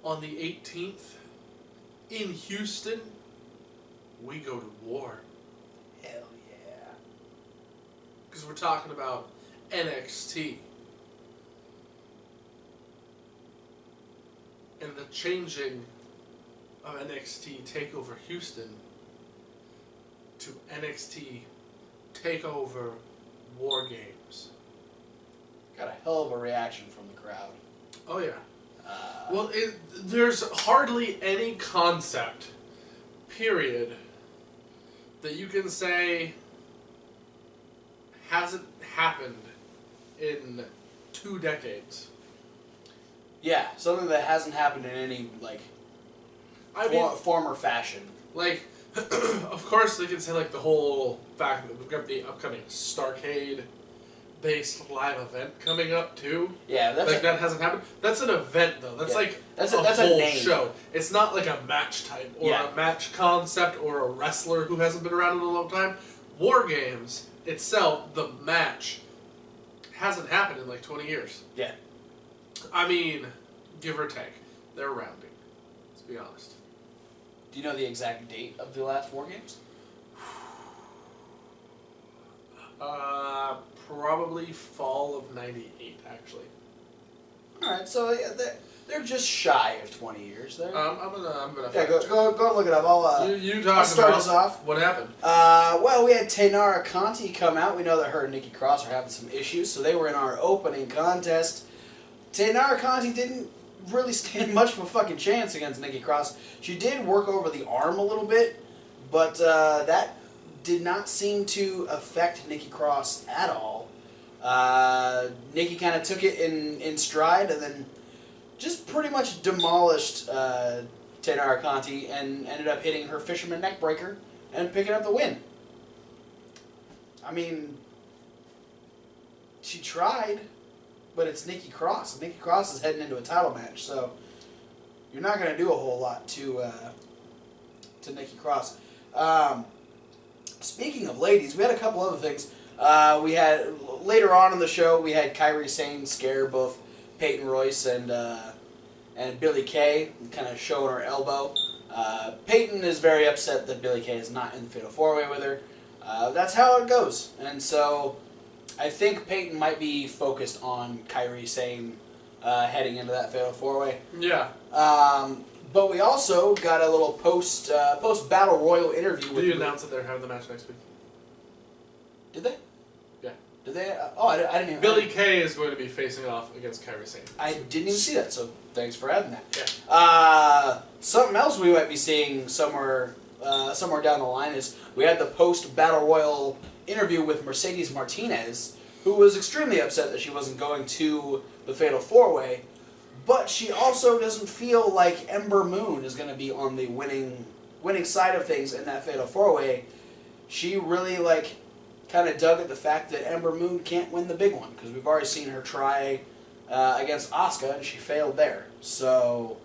on the 18th, in Houston, we go to war. Hell yeah. Because we're talking about NXT. And the changing of NXT TakeOver Houston to NXT TakeOver War Games. Got a hell of a reaction from the crowd. Oh, yeah. Well, there's hardly any concept, period, that you can say hasn't happened in 2 decades. Yeah, something that hasn't happened in any, form or fashion. Like, of course, they can say, the whole fact that we've got the upcoming Starcade-based live event coming up, too. Yeah, that hasn't happened. That's an event, though. That's, that's a whole name. show. It's not like a match type, or a match concept, or a wrestler who hasn't been around in a long time. War Games itself, the match, hasn't happened in, 20 years. Yeah. I mean, give or take. They're rounding. Let's be honest. Do you know the exact date of the last War Games? Probably fall of '98, actually. Alright, so they're just shy of 20 years there. I'm gonna. Yeah, go and look it up. I'll start us off. What happened? Well, we had Taynara Conti come out. We know that her and Nikki Cross are having some issues, so they were in our opening contest. Taynara Conti didn't really stand much of a fucking chance against Nikki Cross. She did work over the arm a little bit, but that did not seem to affect Nikki Cross at all. Nikki kind of took it in stride and then just pretty much demolished Taynara Conti and ended up hitting her Fisherman Neckbreaker and picking up the win. I mean, she tried, but it's Nikki Cross. Nikki Cross is heading into a title match, so you're not going to do a whole lot to Nikki Cross. Speaking of ladies, we had a couple other things. We had, later on in the show, we had Kairi Sane scare both Peyton Royce and Billie Kay, kind of showing her elbow. Peyton is very upset that Billie Kay is not in the Fatal 4-Way with her. That's how it goes. And so I think Peyton might be focused on Kairi Sane heading into that Fatal 4-Way. Yeah. But we also got a little post Battle Royal interview with. Did you announce that they're having the match next week? Did they? Yeah. Did they? I didn't even. Billie Kay is going to be facing off against Kairi Sane. I didn't even see that, so thanks for adding that. Yeah. Something else we might be seeing somewhere down the line is we had the post Battle Royal interview with Mercedes Martinez, who was extremely upset that she wasn't going to the Fatal 4-Way, but she also doesn't feel like Ember Moon is going to be on the winning side of things in that Fatal 4-Way. She really kind of dug at the fact that Ember Moon can't win the big one, because we've already seen her try against Asuka, and she failed there. So,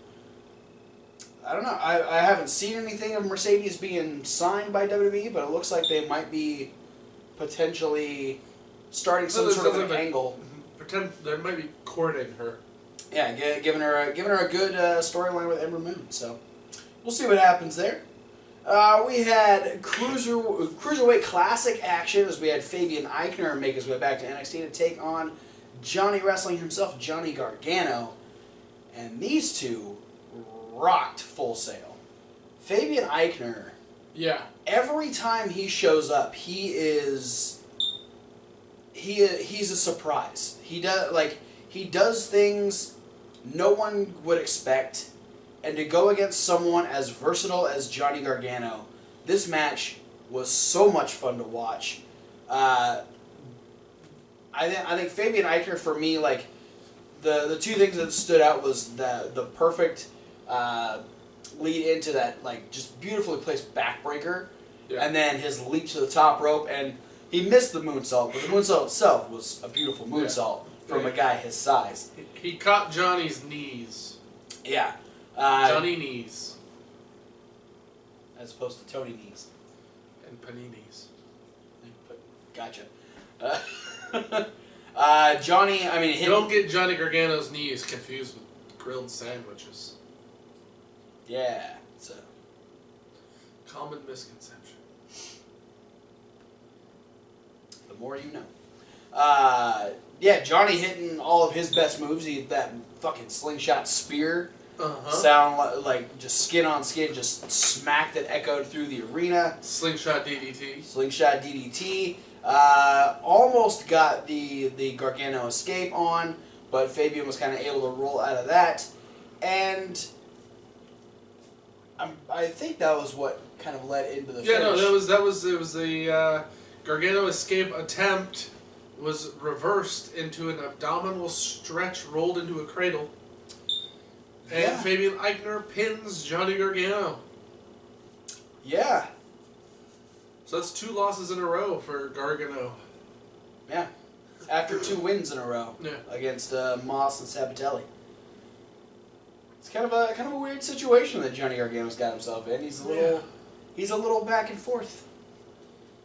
I don't know. I haven't seen anything of Mercedes being signed by WWE, but it looks like they might be potentially starting some sort of an angle. Pretend they might be courting her. Yeah, giving her a good storyline with Ember Moon. So, we'll see what happens there. We had Cruiserweight Classic action as we had Fabian Eichner make his way back to NXT to take on Johnny Wrestling himself, Johnny Gargano. And these two rocked Full Sail. Fabian Eichner, yeah, every time he shows up, he's a surprise. He does things no one would expect. And to go against someone as versatile as Johnny Gargano, this match was so much fun to watch. I think Fabian Eichner, for me, the two things that stood out was the perfect lead into that just beautifully placed backbreaker, yeah, and then his leap to the top rope, and he missed the moonsault, but the moonsault itself was a beautiful moonsault from a guy his size. He caught Johnny's knees. Yeah. Johnny knees. As opposed to Tony knees. And paninis. Gotcha. Johnny, Don't get Johnny Gargano's knees confused with grilled sandwiches. Yeah. So. Common misconception. The more you know. Yeah, Johnny hitting all of his best moves. That fucking slingshot spear. Sound like just skin on skin, just smack that echoed through the arena. Slingshot DDT. Slingshot DDT. Almost got the Gargano escape on, but Fabian was kind of able to roll out of that. And I think that was what kind of led into the finish. No, it was the Gargano escape attempt was reversed into an abdominal stretch rolled into a cradle. And Fabian Aichner pins Johnny Gargano. Yeah. So that's 2 losses in a row for Gargano. Yeah. After 2 wins in a row against Moss and Sabatelli. It's kind of a weird situation that Johnny Gargano's got himself in. He's a little back and forth.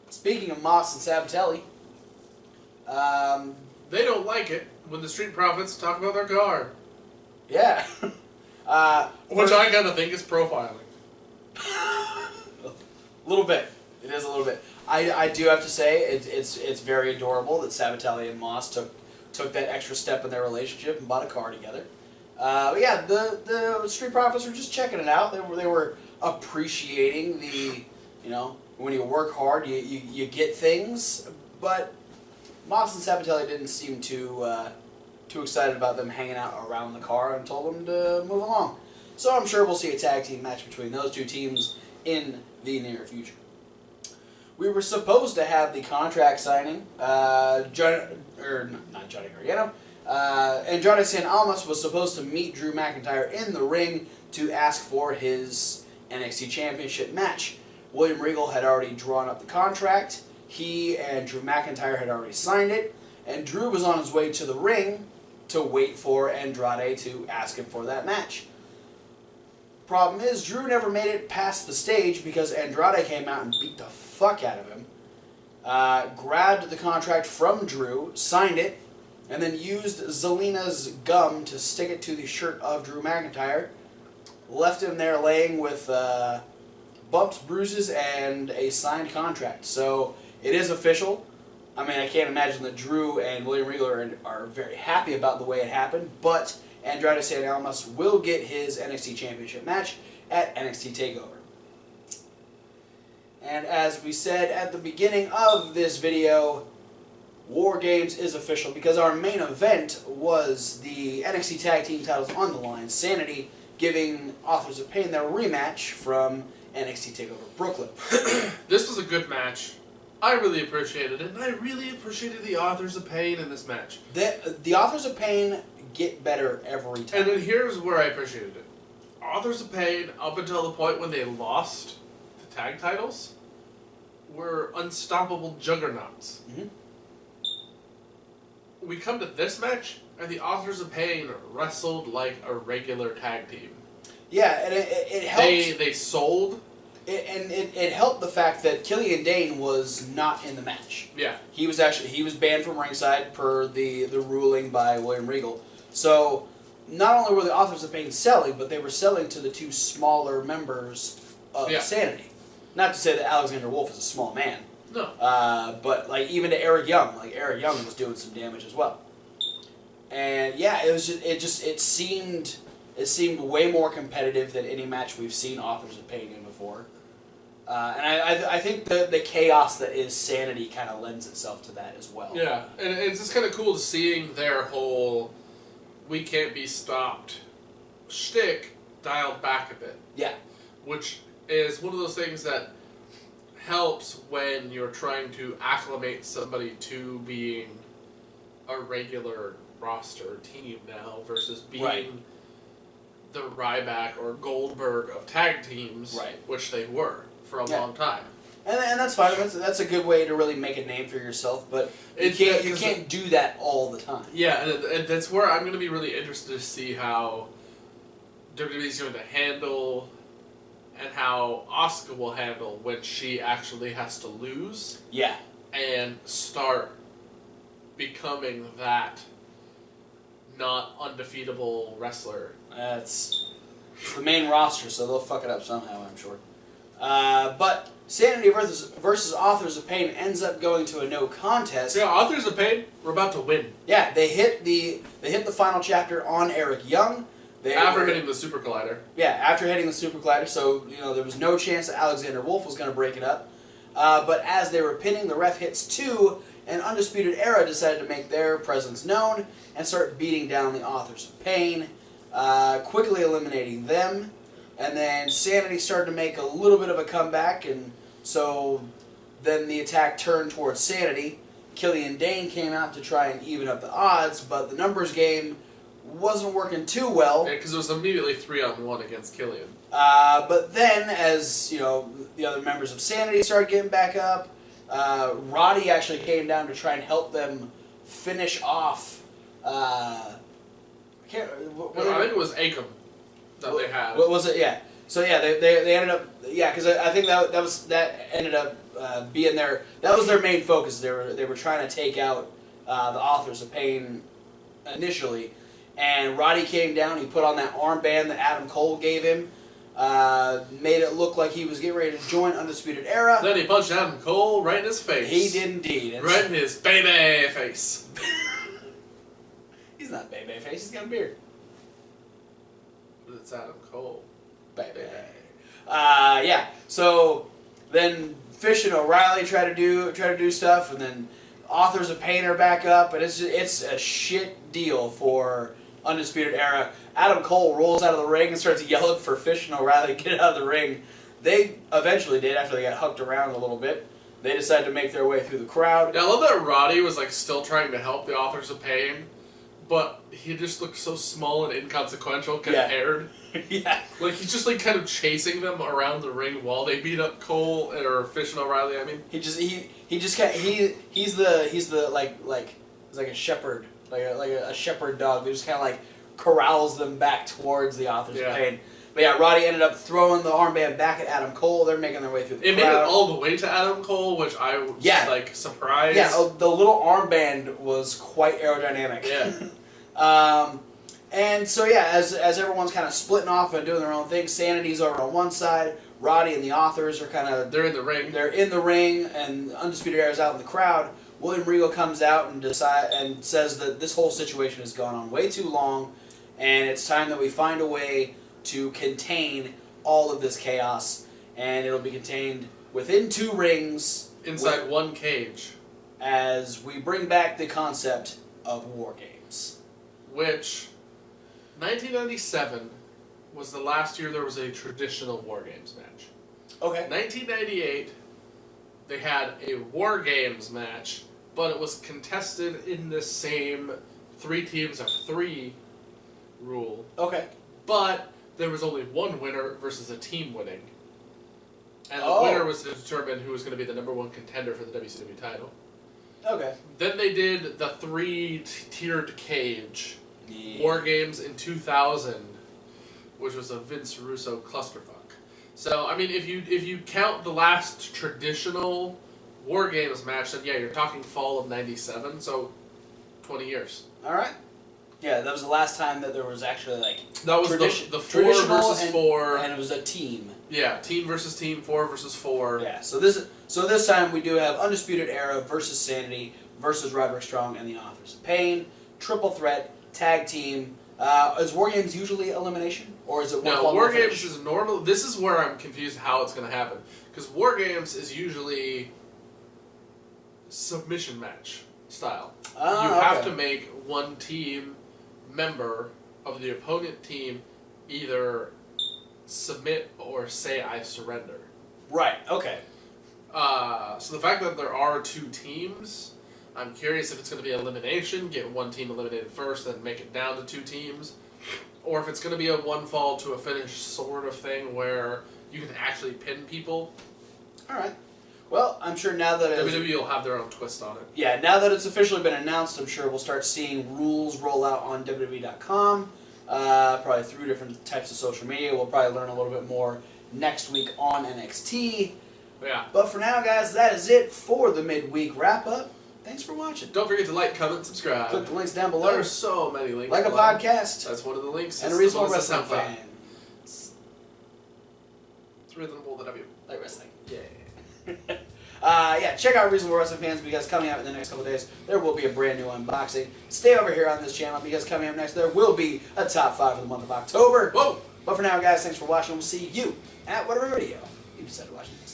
Speaking of Moss and Sabatelli, they don't like it when the Street Profits talk about their car. Yeah. Which I kind of think is profiling. A little bit. It is a little bit. I do have to say it's very adorable that Sabatelli and Moss took that extra step in their relationship and bought a car together. But yeah, the Street Profits were just checking it out. They were appreciating the, when you work hard you get things. But Moss and Sabatelli didn't seem too excited about them hanging out around the car and told them to move along. So I'm sure we'll see a tag team match between those 2 teams in the near future. We were supposed to have the contract signing. Not Johnny Gargano. Andrade San Almas was supposed to meet Drew McIntyre in the ring to ask for his NXT Championship match. William Regal had already drawn up the contract. He and Drew McIntyre had already signed it. And Drew was on his way to the ring to wait for Andrade to ask him for that match. Problem is, Drew never made it past the stage because Andrade came out and beat the fuck out of him. Grabbed the contract from Drew, signed it, and then used Zelina's gum to stick it to the shirt of Drew McIntyre. Left him there laying with bumps, bruises, and a signed contract. So it is official. I mean, I can't imagine that Drew and William Regal are very happy about the way it happened, but Andrade San Almas will get his NXT Championship match at NXT TakeOver. And as we said at the beginning of this video, War Games is official because our main event was the NXT Tag Team titles on the line. Sanity giving Authors of Pain their rematch from NXT TakeOver Brooklyn. This was a good match. I really appreciated it, and I really appreciated the Authors of Pain in this match. The Authors of Pain get better every time. And then here's where I appreciated it. Authors of Pain, up until the point when they lost the tag titles, were unstoppable juggernauts. Mm-hmm. We come to this match, and the Authors of Pain wrestled like a regular tag team. Yeah, and it helped. They sold. It helped the fact that Killian Dane was not in the match. Yeah. He was banned from ringside per the ruling by William Regal. So not only were the Authors of Pain selling, but they were selling to the 2 smaller members of Sanity. Not to say that Alexander Wolf is a small man. No. But like even to Eric Young, Eric Young was doing some damage as well. And yeah, it seemed way more competitive than any match we've seen Authors of Pain in before. And I think the chaos that is Sanity kind of lends itself to that as well. Yeah, and it's just kind of cool seeing their whole "we can't be stopped" shtick dialed back a bit. Yeah. Which is one of those things that helps when you're trying to acclimate somebody to being a regular roster team now versus being the Ryback or Goldberg of tag teams, which they were for a long time. And that's fine. That's a good way to really make a name for yourself, but you can't do that all the time. Yeah, and that's where I'm going to be really interested to see how WWE is going to handle and how Asuka will handle when she actually has to lose. Yeah. And start becoming that not undefeatable wrestler. It's the main roster, so they'll fuck it up somehow, I'm sure. But Sanity versus Authors of Pain ends up going to a no contest. Yeah, Authors of Pain, we're about to win. Yeah, they hit the final chapter on Eric Young. After hitting the Super Collider. Yeah, after hitting the Super Collider, so there was no chance that Alexander Wolf was going to break it up. But as they were pinning, the ref hits 2, and Undisputed Era decided to make their presence known and start beating down the Authors of Pain, quickly eliminating them. And then Sanity started to make a little bit of a comeback, and so then the attack turned towards Sanity. Killian Dane came out to try and even up the odds, but the numbers game wasn't working too well. Yeah, because it was immediately 3-on-1 against Killian. But then, as the other members of Sanity started getting back up, Roddy actually came down to try and help them finish off. I think it was Akam that they had. What was it? Yeah. So yeah, they ended up because I think that ended up being that was their main focus. They were trying to take out the Authors of Pain initially. And Roddy came down, he put on that armband that Adam Cole gave him, made it look like he was getting ready to join Undisputed Era. Then he punched Adam Cole right in his face. He did indeed. Right in his baby face. He's not baby face, he's got a beard. But it's Adam Cole. Baby. Yeah, so then Fish and O'Reilly try to do stuff, and then Authors of Pain are back up, and it's a shit deal for Undisputed Era. Adam Cole rolls out of the ring and starts yelling for Fish and O'Reilly to get out of the ring. They eventually did after they got hooked around a little bit. They decided to make their way through the crowd. Yeah, I love that Roddy was still trying to help the Authors of Pain, but he just looked so small and inconsequential compared. Yeah. He's just kind of chasing them around the ring while they beat up Cole or Fish and O'Reilly. I mean, he's like a shepherd, like a shepherd dog. They just kind of corrals them back towards the Authors of Pain. But yeah, Roddy ended up throwing the armband back at Adam Cole. They're making their way through the crowd. It made it all the way to Adam Cole, which I was surprised. Yeah, the little armband was quite aerodynamic. Yeah. And so yeah, as everyone's kind of splitting off and doing their own thing, Sanity's over on one side, Roddy and the Authors are they're in the ring. They're in the ring, and Undisputed Era's out in the crowd. William Regal comes out and says that this whole situation has gone on way too long, and it's time that we find a way to contain all of this chaos, and it'll be contained within 2 rings. Inside one cage. As we bring back the concept of War Games. Which, 1997 was the last year there was a traditional War Games match. Okay. 1998, they had a War Games match, but it was contested in the same 3 teams of 3 rule. Okay. But there was only one winner versus a team winning. And the winner was to determine who was going to be the #1 contender for the WCW title. Okay. Then they did the 3-tiered cage. War Games in 2000, which was a Vince Russo clusterfuck. So, I mean, if you count the last traditional War Games match, then yeah, you're talking fall of 97, so 20 years. Alright. Yeah, that was the last time that there was actually that was the 4 versus 4. And it was a team. Yeah, team versus team, 4 versus 4. Yeah, so this time we do have Undisputed Era versus Sanity versus Roderick Strong and the Authors of Pain. Triple threat, tag team. Is War Games usually elimination? Or is it No, War Games is normal. This is where I'm confused how it's going to happen. Because War Games is usually submission match style. You have to make one team member of the opponent team either submit or say I surrender. Right, okay. So the fact that there are 2 teams, I'm curious if it's going to be elimination, get one team eliminated first, then make it down to 2 teams, or if it's going to be a one fall to a finish sort of thing where you can actually pin people. Alright. Well, I'm sure now that WWE will have their own twist on it. Yeah, now that it's officially been announced, I'm sure we'll start seeing rules roll out on WWE.com, probably through different types of social media. We'll probably learn a little bit more next week on NXT. Yeah. But for now, guys, that is it for the midweek wrap-up. Thanks for watching. Don't forget to like, comment, and subscribe. Click the links down below. There are so many links. Like a podcast. That's one of the links. And a reasonable wrestling fan. It's reasonable to W. Like wrestling. Yeah. Yeah, check out Reasonable Wrestling Fans because coming up in the next couple days, there will be a brand new unboxing. Stay over here on this channel because coming up next, there will be a top 5 for the month of October. Whoa! But for now, guys, thanks for watching. We'll see you at whatever video you decided to watch next.